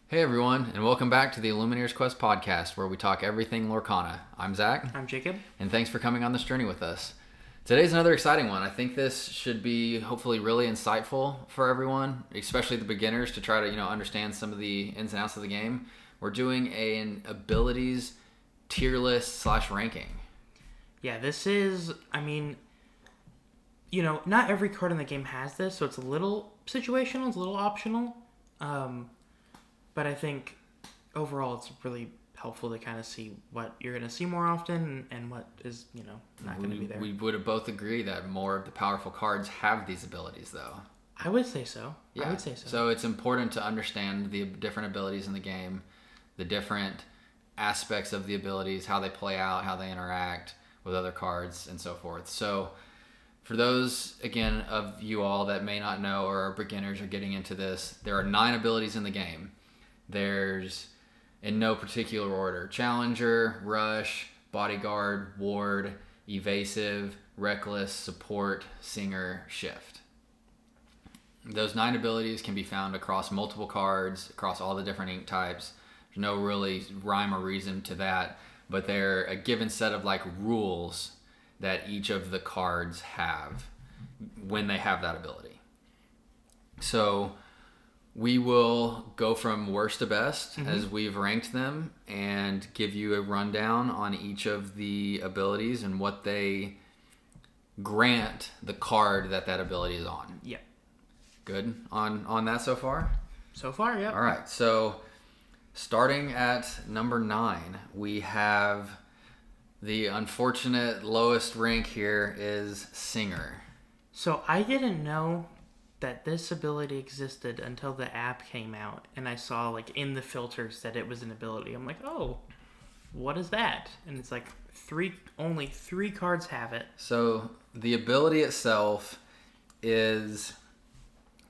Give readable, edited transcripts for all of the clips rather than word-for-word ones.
Hey everyone, and welcome back to the Illumineers Quest podcast, where we talk everything Lorcana. I'm Zach. I'm Jacob. And thanks for coming on this journey with us. Today's another exciting one. I think this should be hopefully really insightful for everyone, especially the beginners, to try to understand some of the ins and outs of the game. We're doing an abilities tier list / ranking. Yeah, this is, not every card in the game has this, so it's a little situational, it's a little optional. But I think overall it's really helpful to kind of see what you're going to see more often and what is, not going to be there. We would both agree that more of the powerful cards have these abilities, though. I would say so. Yeah. I would say so. So it's important to understand the different abilities in the game, the different aspects of the abilities, how they play out, how they interact with other cards, and so forth. So for those, again, of you all that may not know or are beginners or getting into this, there are 9 abilities in the game. There's, in no particular order, Challenger, Rush, Bodyguard, Ward, Evasive, Reckless, Support, Singer, Shift. Those 9 abilities can be found across multiple cards, across all the different ink types. There's no really rhyme or reason to that, but they're a given set of rules that each of the cards have when they have that ability. So we will go from worst to best as we've ranked them and give you a rundown on each of the abilities and what they grant the card that ability is on. Yeah. Good on that so far? So far, yeah. All right. So starting at number 9, we have the unfortunate lowest rank here is Singer. So I didn't know that this ability existed until the app came out, and I saw in the filters that it was an ability. I'm like, oh, what is that? And it's only 3 cards have it. So the ability itself is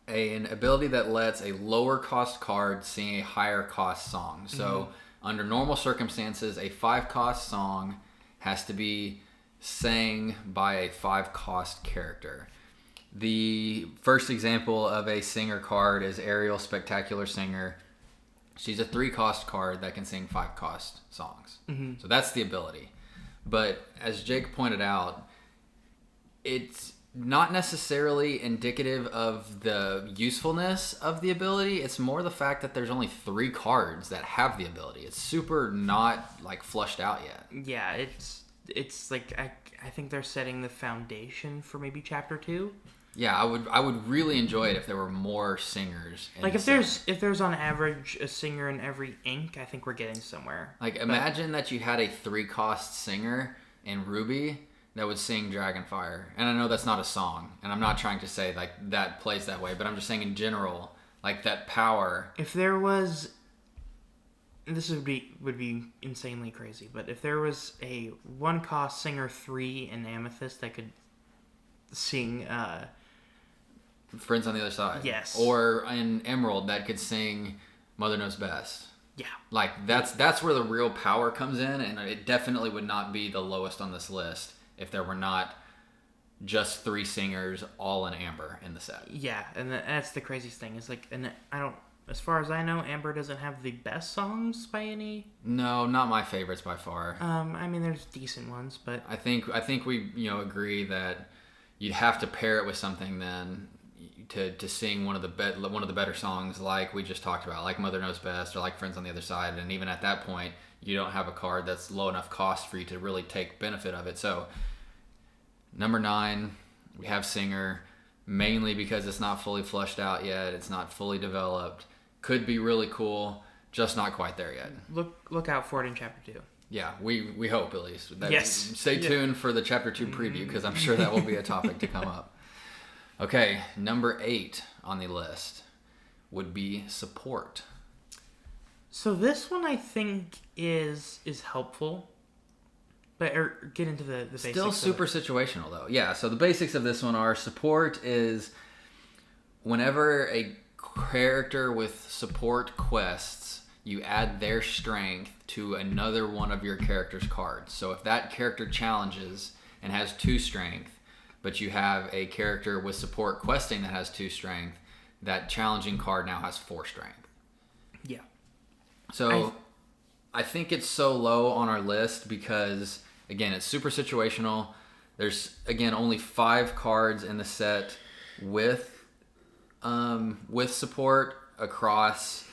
an ability that lets a lower cost card sing a higher cost song. So under normal circumstances, a 5 cost song has to be sang by a 5 cost character. The first example of a singer card is Ariel, Spectacular Singer. She's a 3 cost card that can sing 5 cost songs. So that's the ability. But as Jake pointed out, it's not necessarily indicative of the usefulness of the ability. It's more the fact that there's only 3 cards that have the ability. It's super not flushed out yet. Yeah, it's I think they're setting the foundation for maybe chapter 2. Yeah, I would really enjoy it if there were more singers. If there's on average a singer in every ink, I think we're getting somewhere. Imagine that you had a 3 cost singer in Ruby that would sing Dragonfire. And I know that's not a song, and I'm not trying to say that plays that way, but I'm just saying in general, that power. If there was, this would be insanely crazy, but if there was a 1 cost singer 3 in Amethyst that could sing Friends on the Other Side. Yes. Or in Emerald that could sing Mother Knows Best. Yeah. That's where the real power comes in, and it definitely would not be the lowest on this list if there were not just 3 singers all in Amber in the set. Yeah, and that's the craziest thing. It's and I don't, as far as I know, Amber doesn't have the best songs by any. No, not my favorites by far. There's decent ones, but I think we agree that you'd have to pair it with something then to sing one of the better songs, like we just talked about, like Mother Knows Best or like Friends on the Other Side. And even at that point, you don't have a card that's low enough cost for you to really take benefit of it. So number 9, we have Singer, mainly because it's not fully flushed out yet. It's not fully developed. Could be really cool, just not quite there yet. Look out for it in chapter 2. Yeah, we hope at least. Yes. Stay tuned for the chapter 2 preview, because I'm sure that will be a topic to come up. Okay, number 8 on the list would be Support. So this one I think is helpful, but get into the basics. Still super situational though. Yeah, so the basics of this one are Support is whenever a character with support quests, you add their strength to another one of your character's cards. So if that character challenges and has 2 strength, but you have a character with support questing that has 2 strength, that challenging card now has 4 strength. Yeah. So I think it's so low on our list because, again, it's super situational. There's, again, only 5 cards in the set with support across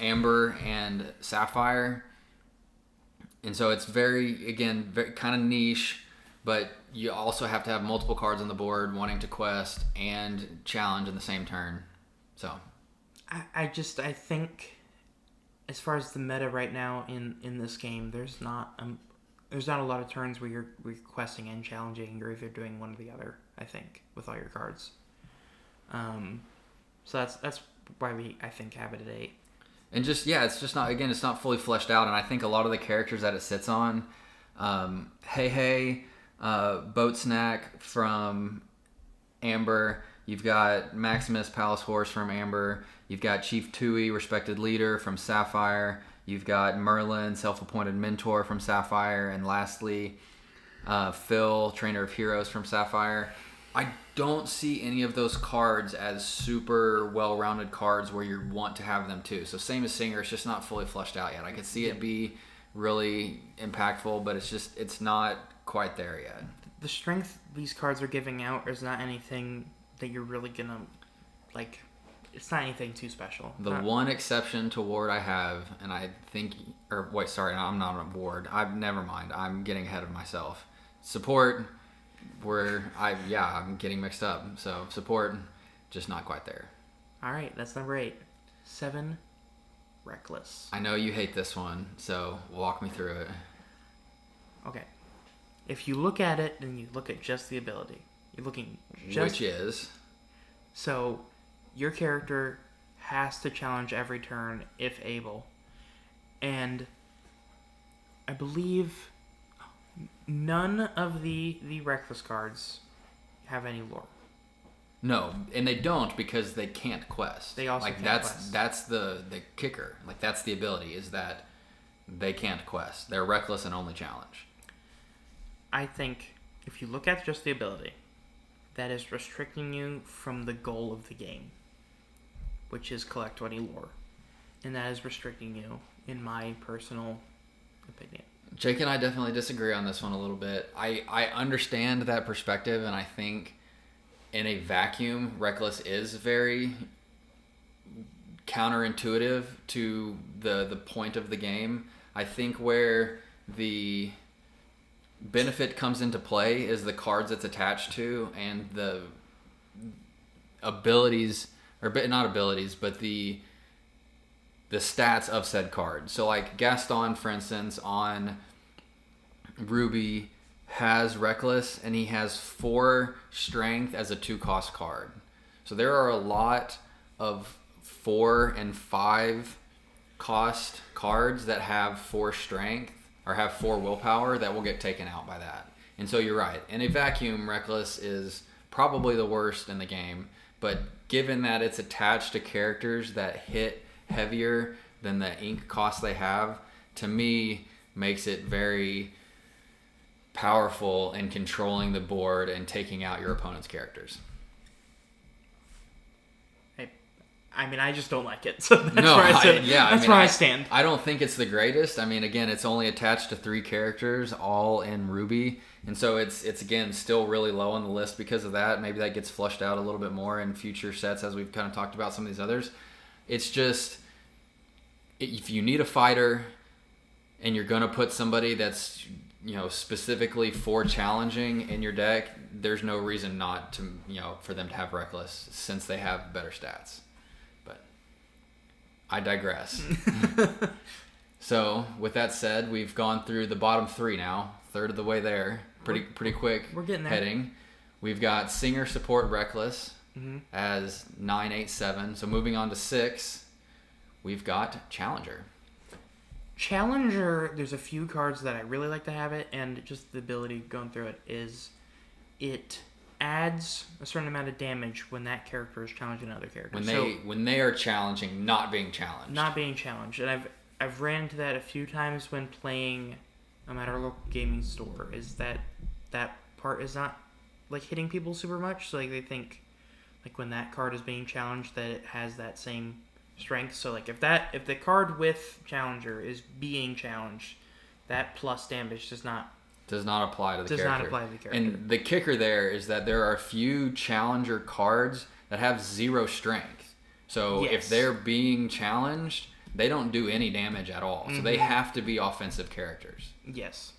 Amber and Sapphire. And so it's very kind of niche, but you also have to have multiple cards on the board wanting to quest and challenge in the same turn. So I think as far as the meta right now in this game, there's not a lot of turns where you're questing and challenging. You're either doing one or the other, I think, with all your cards. So that's why I think have it at 8. And it's not fully fleshed out. And I think a lot of the characters that it sits on, Boat Snack from Amber. You've got Maximus Palace Horse from Amber. You've got Chief Tui, Respected Leader from Sapphire. You've got Merlin, Self-Appointed Mentor from Sapphire. And lastly, Phil, Trainer of Heroes from Sapphire. I don't see any of those cards as super well-rounded cards where you want to have them too. So same as Singer, it's just not fully fleshed out yet. I could see it be really impactful, but it's not quite there yet. The strength these cards are giving out is not anything that you're really gonna like. It's not anything too special. One exception to Ward I have, and I think, I'm not on Ward. Never mind. I'm getting ahead of myself. Support. I'm getting mixed up. So support, just not quite there. All right, that's number 8. 7, Reckless. I know you hate this one, so walk me through it. Okay, if you look at it and you look at just the ability, you're looking just... Which is? So your character has to challenge every turn if able, and I believe none of the Reckless cards have any lore. No, and they don't because they can't quest. They also can't quest. That's the kicker. Like, that's the ability, is that they can't quest. They're reckless and only challenge. I think if you look at just the ability, that is restricting you from the goal of the game, which is collect 20 lore. And that is restricting you, in my personal opinion. Jake and I definitely disagree on this one a little bit. I understand that perspective, and I think in a vacuum, Reckless is very counterintuitive to the point of the game. I think where the benefit comes into play is the cards it's attached to and the abilities, or not abilities, but the stats of said card. So like Gaston, for instance, on Ruby has Reckless, and he has 4 strength as a 2-cost card. So there are a lot of 4 and 5 cost cards that have 4 strength or have 4 willpower that will get taken out by that. And so you're right. In a vacuum, Reckless is probably the worst in the game, but given that it's attached to characters that hit heavier than the ink cost they have, to me makes it very powerful in controlling the board and taking out your opponent's characters. I mean, I just don't like it. So that's where I stand. I don't think it's the greatest. I mean, again, it's only attached to 3 characters, all in Ruby. And so it's again, still really low on the list because of that. Maybe that gets flushed out a little bit more in future sets as we've kind of talked about some of these others. It's just, if you need a fighter and you're going to put somebody that's, specifically for challenging in your deck, there's no reason not to, for them to have Reckless since they have better stats. But I digress. So with that said, we've gone through the bottom 3 now, third of the way there. Pretty quick. We're getting there. Heading. We've got Singer, Support, Reckless as 9, 8, 7. So moving on to 6, we've got Challenger. Challenger, there's a few cards that I really like to have it, and just the ability going through it is it adds a certain amount of damage when that character is challenging another character. When they are challenging, not being challenged. Not being challenged. And I've ran into that a few times when playing at our local gaming store, is that part is not like hitting people super much, so like they think like when that card is being challenged that it has that same strength. So like if the card with challenger is being challenged, that plus damage does not apply to the character. Does not apply to the character. And the kicker there is that there are a few challenger cards that have 0 strength. So if they're being challenged, they don't do any damage at all. So they have to be offensive characters. Yes.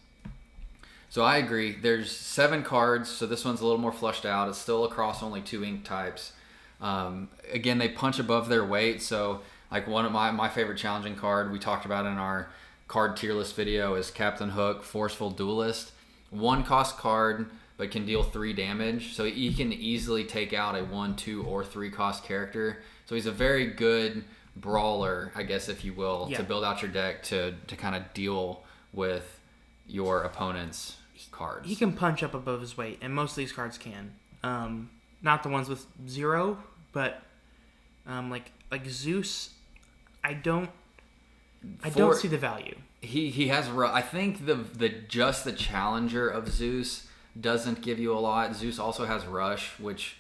So I agree. There's 7 cards, so this one's a little more flushed out. It's still across only 2 ink types. Again, they punch above their weight. So like one of my favorite challenging card we talked about in our card tier list video is Captain Hook, Forceful Duelist. 1 cost card, but can deal 3 damage. So he can easily take out a 1, 2, or 3 cost character. So he's a very good brawler, I guess, if you will, to build out your deck to kind of deal with your opponent's cards. He can punch up above his weight, and most of these cards can. Not the ones with 0, but like Zeus, I don't see the value. He has. I think the challenger of Zeus doesn't give you a lot. Zeus also has Rush, which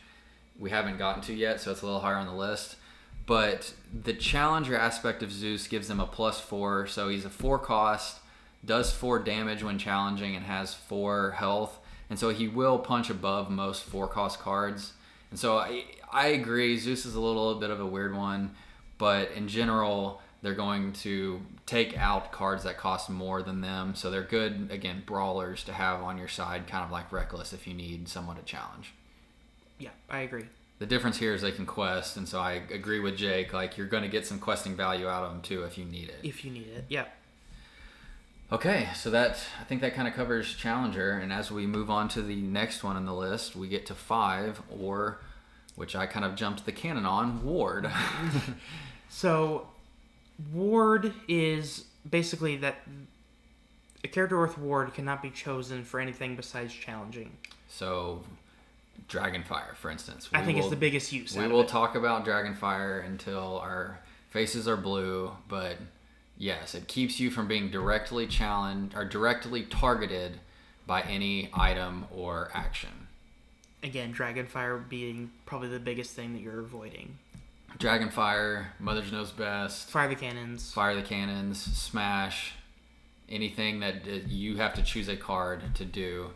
we haven't gotten to yet, so it's a little higher on the list. But the challenger aspect of Zeus gives him a +4, so he's a 4 cost, does 4 damage when challenging, and has 4 health. And so he will punch above most 4 cost cards. And so I agree, Zeus is a little bit of a weird one, but in general, they're going to take out cards that cost more than them. So they're good, again, brawlers to have on your side, kind of like Reckless if you need someone to challenge. Yeah, I agree. The difference here is they can quest, and so I agree with Jake. Like, you're going to get some questing value out of them, too, if you need it. If you need it, yeah. Okay, so I think that kind of covers Challenger, and as we move on to the next one on the list, we get to 5, or, which I kind of jumped the cannon on, Ward. So, Ward is basically that a character with Ward cannot be chosen for anything besides challenging. So, Dragonfire, for instance. I think it's the biggest use. We will talk about Dragonfire until our faces are blue, but yes, it keeps you from being directly challenged or directly targeted by any item or action. Again, Dragonfire being probably the biggest thing that you're avoiding. Dragonfire, Mother's Knows Best. Fire the cannons. Fire the cannons, smash, anything that you have to choose a card to do.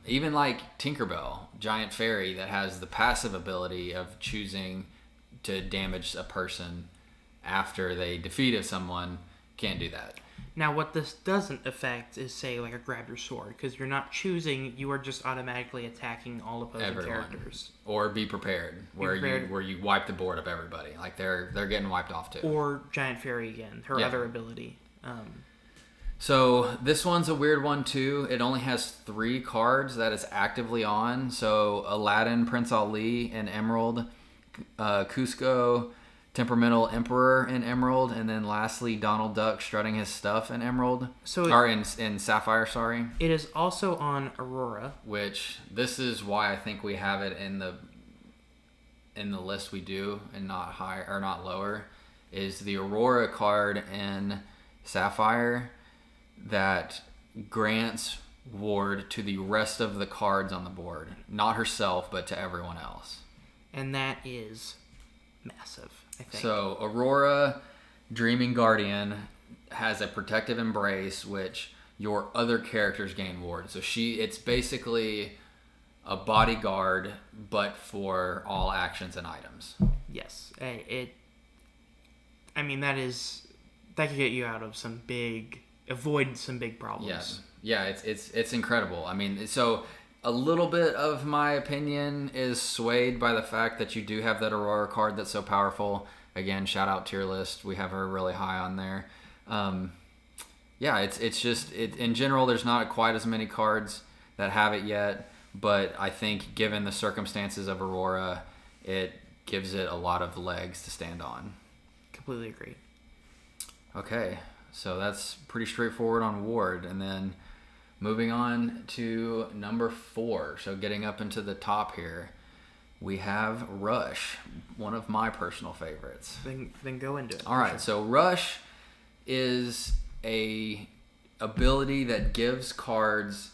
Even like Tinkerbell, Giant Fairy, that has the passive ability of choosing to damage a person after they defeated someone, can't do that. Now, what this doesn't affect is, say, like a Grab Your Sword, because you're not choosing, you are just automatically attacking all opposing characters. Or Be Prepared, where you wipe the board of everybody. Like, they're getting wiped off, too. Or Giant Fairy again, her other ability. So, this one's a weird one, too. It only has 3 cards that it's actively on. So, Aladdin, Prince Ali, and Emerald. Cusco, Temperamental Emperor in Emerald, and then lastly Donald Duck strutting his stuff in Emerald. In Sapphire, sorry. It is also on Aurora. Which this is why I think we have it in the list we do and not higher or not lower, is the Aurora card in Sapphire that grants Ward to the rest of the cards on the board. Not herself, but to everyone else. And that is massive, I think. So, Aurora, Dreaming Guardian, has a Protective Embrace, which your other characters gain Ward. So, it's basically a bodyguard, but for all actions and items. Yes. That could get you out of avoid some big problems. Yeah, it's incredible. I mean, so a little bit of my opinion is swayed by the fact that you do have that Aurora card that's so powerful. Again, shout out tier list. We have her really high on there. It's just in general, there's not quite as many cards that have it yet, but I think given the circumstances of Aurora, it gives it a lot of legs to stand on. Completely agree. Okay, so that's pretty straightforward on Ward, and then moving on to number 4, so getting up into the top here, we have Rush, one of my personal favorites. Then go into it. All right, so Rush is a ability that gives cards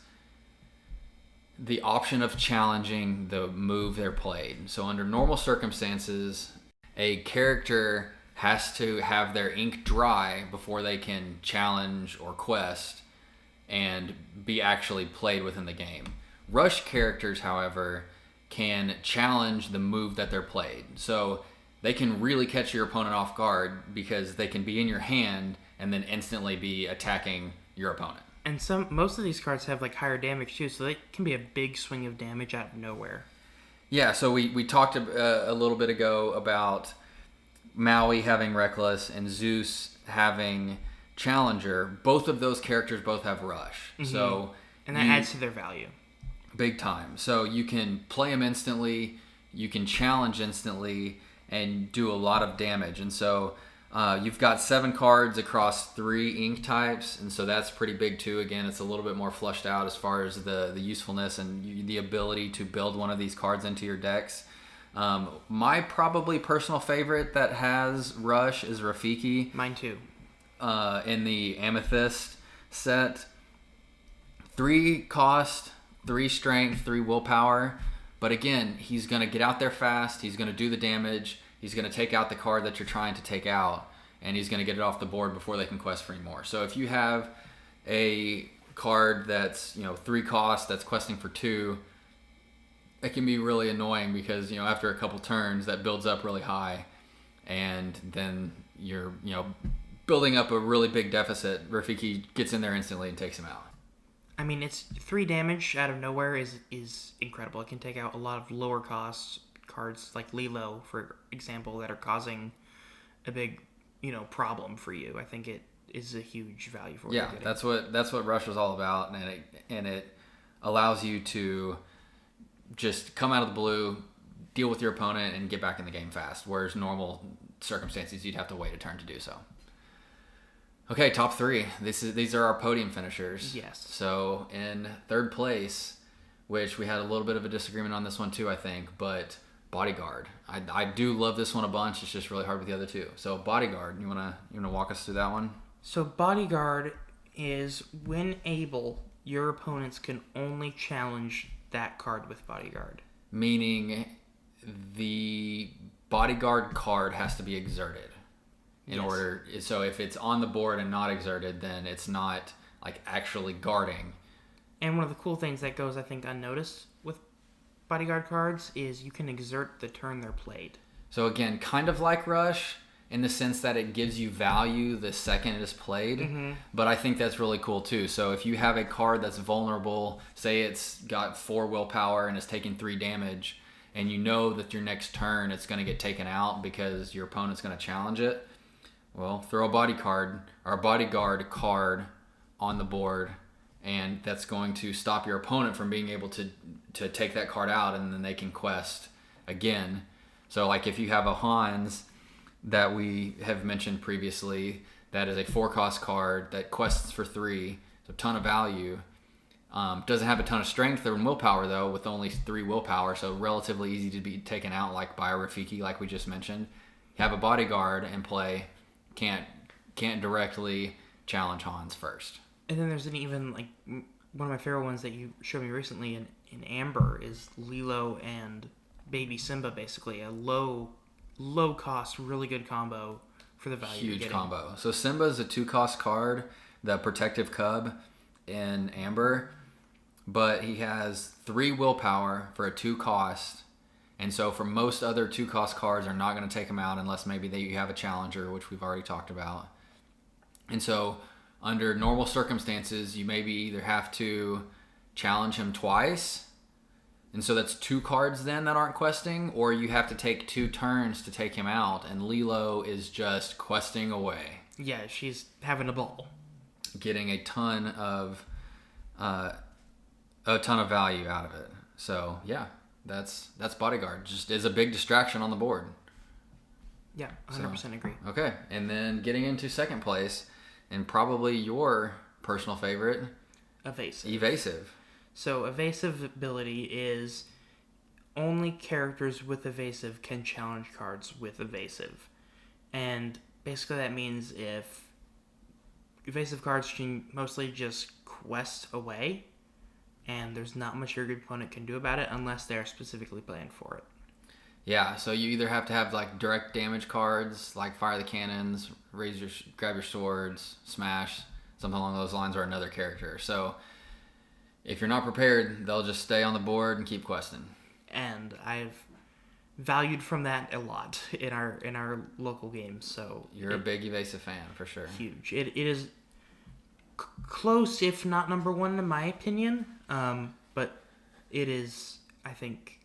the option of challenging the move they're played. So under normal circumstances, a character has to have their ink dry before they can challenge or quest and be actually played within the game. Rush characters, however, can challenge the move that they're played. So they can really catch your opponent off guard because they can be in your hand and then instantly be attacking your opponent. And most of these cards have like higher damage too, so they can be a big swing of damage out of nowhere. Yeah, so we talked a little bit ago about Maui having Reckless and Zeus having Challenger. Both of those characters both have Rush. Mm-hmm. So and that adds to their value. Big time. So you can play them instantly, you can challenge instantly, and do a lot of damage. And so you've got 7 cards across 3 ink types, and so that's pretty big too. Again, it's a little bit more fleshed out as far as the usefulness and the ability to build one of these cards into your decks. My probably personal favorite that has Rush is Rafiki. Mine too. In the Amethyst set. 3 cost, 3 strength, 3 willpower. But again, he's going to get out there fast. He's going to do the damage. He's going to take out the card that you're trying to take out. And he's going to get it off the board before they can quest for any more. So if you have a card that's 3 cost, that's questing for 2, it can be really annoying because after a couple turns that builds up really high. And then you're building up a really big deficit. Rafiki gets in there instantly and takes him out. I mean, it's 3 damage out of nowhere is incredible. It can take out a lot of lower cost cards like Lilo, for example, that are causing a big, problem for you. I think it is a huge value for you. Yeah, that's what Rush was all about, and it allows you to just come out of the blue, deal with your opponent, and get back in the game fast. Whereas normal circumstances, you'd have to wait a turn to do so. Okay, top 3. These are our podium finishers. Yes. So in third place, which we had a little bit of a disagreement on this one too, I think, but Bodyguard. I do love this one a bunch. It's just really hard with the other two. So Bodyguard, you wanna walk us through that one? So Bodyguard is, when able, your opponents can only challenge that card with Bodyguard. Meaning the Bodyguard card has to be exerted. In order, so if it's on the board and not exerted, then it's not like actually guarding. And one of the cool things that goes, I think, unnoticed with Bodyguard cards is you can exert the turn they're played. So again, kind of like Rush in the sense that it gives you value the second it is played. Mm-hmm. But I think that's really cool too. So if you have a card that's vulnerable, say it's got 4 willpower and it's taking 3 damage, and you know that your next turn it's going to get taken out because your opponent's going to challenge it. Well, throw a bodyguard card on the board, and that's going to stop your opponent from being able to take that card out, and then they can quest again. So like if you have a Hans that we have mentioned previously, that is a 4-cost card that quests for 3, so a ton of value. Doesn't have a ton of strength or willpower though, with only 3 willpower, so relatively easy to be taken out like by a Rafiki, like we just mentioned. You have a bodyguard in play. Can't directly challenge Hans first. And then there's one of my favorite ones that you showed me recently in Amber is Lilo and Baby Simba, basically a low cost, really good combo for the value. Huge combo. So Simba is a 2-cost card, the protective cub in Amber, but he has 3 willpower for a 2-cost. And so for most other 2-cost cards are not going to take him out unless maybe you have a challenger, which we've already talked about. And so under normal circumstances, you maybe either have to challenge him twice. And so that's 2 cards then that aren't questing, or you have to take 2 turns to take him out. And Lilo is just questing away. Yeah, she's having a ball. Getting a ton of value out of it. So yeah. That's Bodyguard. Just is a big distraction on the board. Yeah, 100% agree. Okay, and then getting into second place, and probably your personal favorite, Evasive. So evasive ability is only characters with evasive can challenge cards with evasive. And basically that means if evasive cards can mostly just quest away, and there's not much your opponent can do about it unless they're specifically planned for it. Yeah, so you either have to have like direct damage cards, like fire the cannons, grab your swords, smash, something along those lines, or another character. So if you're not prepared, they'll just stay on the board and keep questing. And I've valued from that a lot in our local games. So you're a big evasive fan for sure. Huge. It is close, if not number one, in my opinion. But it is, I think,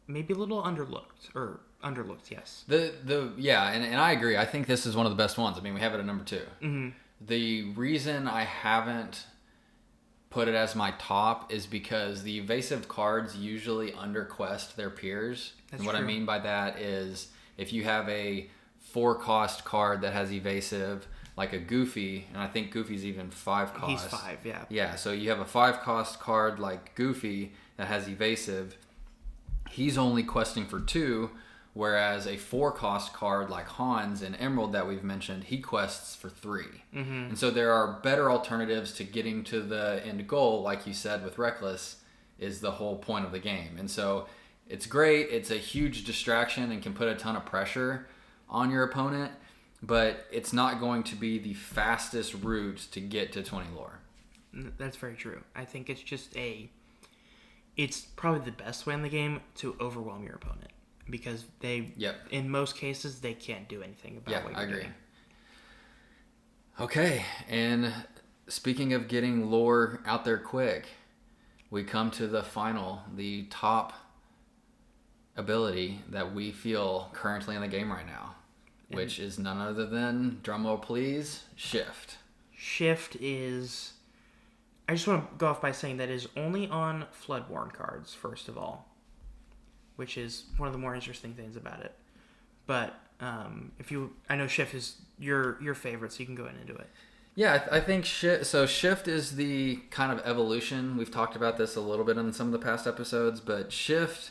maybe a little underlooked. Yes. And I agree. I think this is one of the best ones. I mean, we have it at number 2. Mm-hmm. The reason I haven't put it as my top is because the evasive cards usually underquest their peers. That's and what true. I mean by that is if you have a 4-cost card that has evasive, like a Goofy, and I think Goofy's even 5 cost. He's 5, yeah. Yeah, so you have a 5-cost card like Goofy that has evasive. He's only questing for 2, whereas a 4-cost card like Hans and Emerald that we've mentioned, he quests for 3. Mm-hmm. And so there are better alternatives to getting to the end goal, like you said with Reckless, is the whole point of the game. And so it's great. It's a huge distraction and can put a ton of pressure on your opponent, but it's not going to be the fastest route to get to 20 lore. That's very true. I think it's probably the best way in the game to overwhelm your opponent. Because in most cases, they can't do anything about what you're doing. Agree. Okay, and speaking of getting lore out there quick, we come to the top ability that we feel currently in the game right now, which is none other than, drumroll please, Shift. Shift is... I just want to go off by saying that is only on Floodborn cards, first of all, which is one of the more interesting things about it. But I know Shift is your favorite, so you can go into it. Yeah, I think Shift is the kind of evolution. We've talked about this a little bit in some of the past episodes, but Shift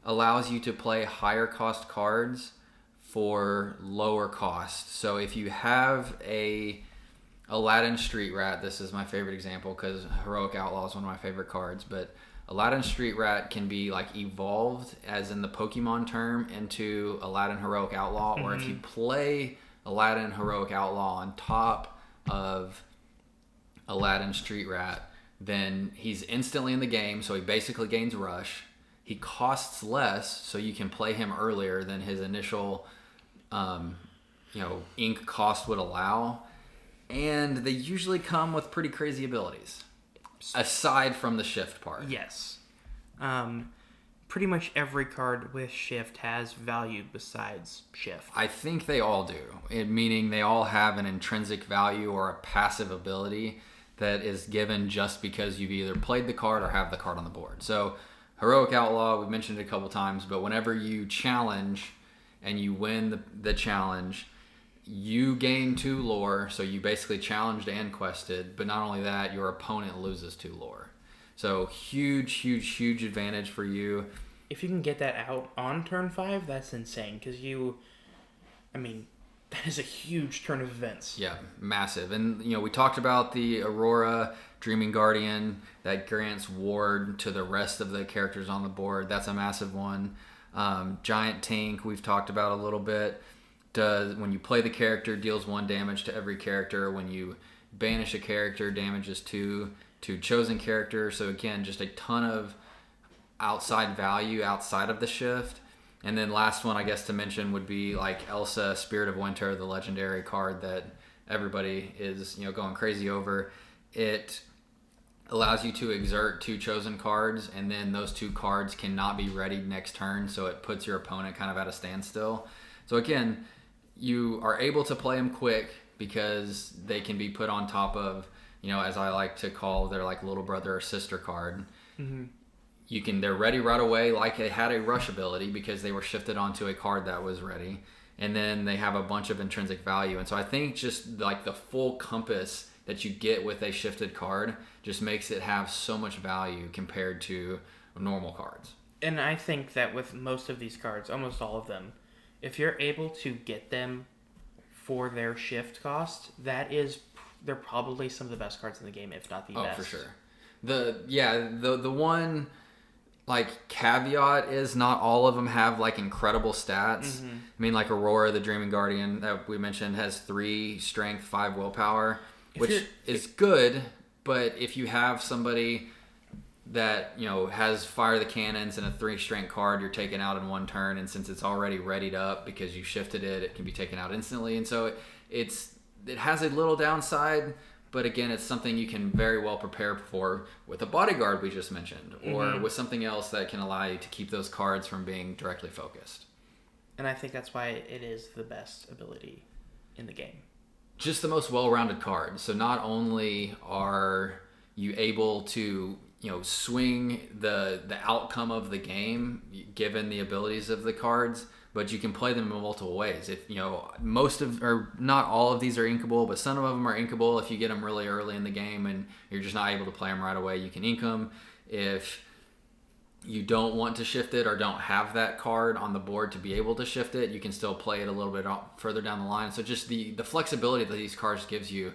allows you to play higher cost cards for lower cost. So if you have a Aladdin Street Rat, this is my favorite example because Heroic Outlaw is one of my favorite cards, but Aladdin Street Rat can be like evolved, as in the Pokemon term, into Aladdin Heroic Outlaw. Or if you play Aladdin Heroic Outlaw on top of Aladdin Street Rat, then he's instantly in the game, so he basically gains Rush. He costs less, so you can play him earlier than his initial ink cost would allow. And they usually come with pretty crazy abilities, aside from the Shift part. Yes. Pretty much every card with Shift has value besides Shift. I think they all do, meaning they all have an intrinsic value or a passive ability that is given just because you've either played the card or have the card on the board. So Heroic Outlaw, we've mentioned it a couple times, but whenever you challenge and you win the challenge, you gain 2 lore, so you basically challenged and quested, but not only that, your opponent loses 2 lore. So huge advantage for you. If you can get that out on turn 5, that's insane, because that is a huge turn of events. Yeah, massive. And, we talked about the Aurora Dreaming Guardian that grants ward to the rest of the characters on the board. That's a massive one. Giant Tank, we've talked about a little bit. When you play the character, deals 1 damage to every character. When you banish a character, damages 2 to chosen character. So again, just a ton of outside value outside of the Shift. And then last one, I guess, to mention would be like Elsa, Spirit of Winter, the legendary card that everybody is going crazy over. It allows you to exert 2 chosen cards, and then those 2 cards cannot be readied next turn, so it puts your opponent kind of at a standstill. So again, you are able to play them quick because they can be put on top of, as I like to call their like little brother or sister card. Mm-hmm. They're ready right away, like they had a rush ability because they were shifted onto a card that was ready, and then they have a bunch of intrinsic value. And so I think just like the full compass that you get with a shifted card just makes it have so much value compared to normal cards. And I think that with most of these cards, almost all of them, if you're able to get them for their Shift cost, they're probably some of the best cards in the game, if not the best. Oh, for sure. The one like caveat is not all of them have like incredible stats. I mean, like Aurora, the Dreaming Guardian that we mentioned, has 3 strength, 5 willpower, which is good. But if you have somebody that, you know, has Fire the Cannons and a 3 strength card, you're taken out in 1 turn, and since it's already readied up because you shifted it, it can be taken out instantly. And so it has a little downside, but again, it's something you can very well prepare for with a bodyguard we just mentioned, or with something else that can allow you to keep those cards from being directly focused. And I think that's why it is the best ability in the game. Just the most well-rounded card. So not only are you able to, you know, swing the outcome of the game given the abilities of the cards, but you can play them in multiple ways. If, you know, most of, or not all of these are inkable, but some of them are inkable. If you get them really early in the game and you're just not able to play them right away, you can ink them. If you don't want to shift it or don't have that card on the board to be able to shift it, you can still play it a little bit further down the line. So just the flexibility that these cards gives you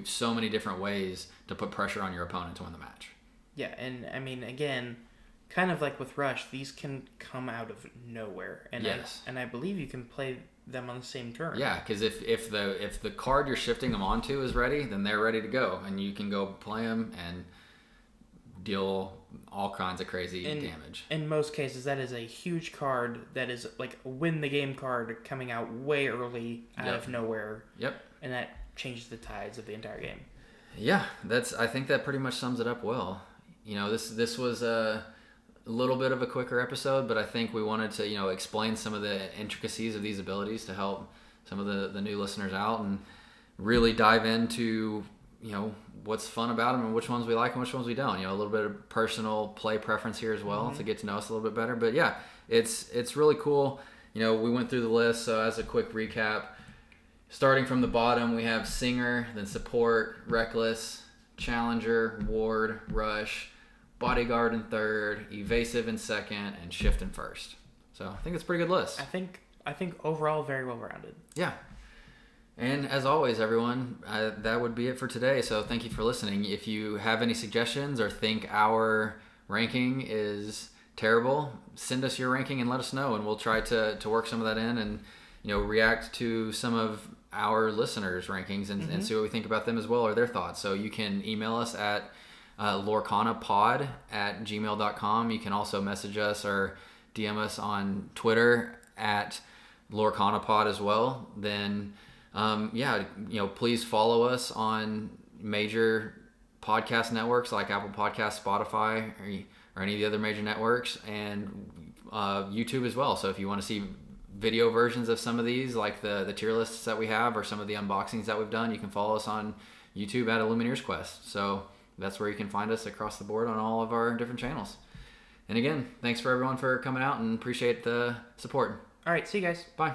so many different ways to put pressure on your opponent to win the match. Yeah, and I mean, again, kind of like with Rush, these can come out of nowhere. And yes. I believe you can play them on the same turn. Yeah, because if the card you're shifting them onto is ready, then they're ready to go, and you can go play them and deal all kinds of crazy damage. In most cases, that is a huge card that is like a win the game card coming out way early out of nowhere. Yep. And that changes the tides of the entire game. Yeah, I think that pretty much sums it up well. You know, this was a little bit of a quicker episode, but I think we wanted to, you know, explain some of the intricacies of these abilities to help some of the new listeners out and really dive into, you know, what's fun about them and which ones we like and which ones we don't. You know, a little bit of personal play preference here as well to get to know us a little bit better. But yeah, it's really cool. You know, we went through the list, so as a quick recap, starting from the bottom, we have Singer, then Support, Reckless, Challenger, Ward, Rush, Bodyguard in third, Evasive in second, and Shift in first. So I think it's a pretty good list. I think overall very well rounded. Yeah. And as always, everyone, that would be it for today. So thank you for listening. If you have any suggestions or think our ranking is terrible, send us your ranking and let us know, and we'll try to work some of that in and, you know, react to some of our listeners' rankings and see what we think about them as well, or their thoughts. So you can email us at lorcanapod@gmail.com. You can also message us or DM us on Twitter at lorcanapod as well. Then please follow us on major podcast networks like Apple Podcasts, Spotify, or any of the other major networks, and YouTube as well. So if you want to see video versions of some of these, like the tier lists that we have or some of the unboxings that we've done, you can follow us on YouTube at Illumineers Quest. So that's where you can find us across the board on all of our different channels. And again, thanks for everyone for coming out and appreciate the support. All right, see you guys. Bye.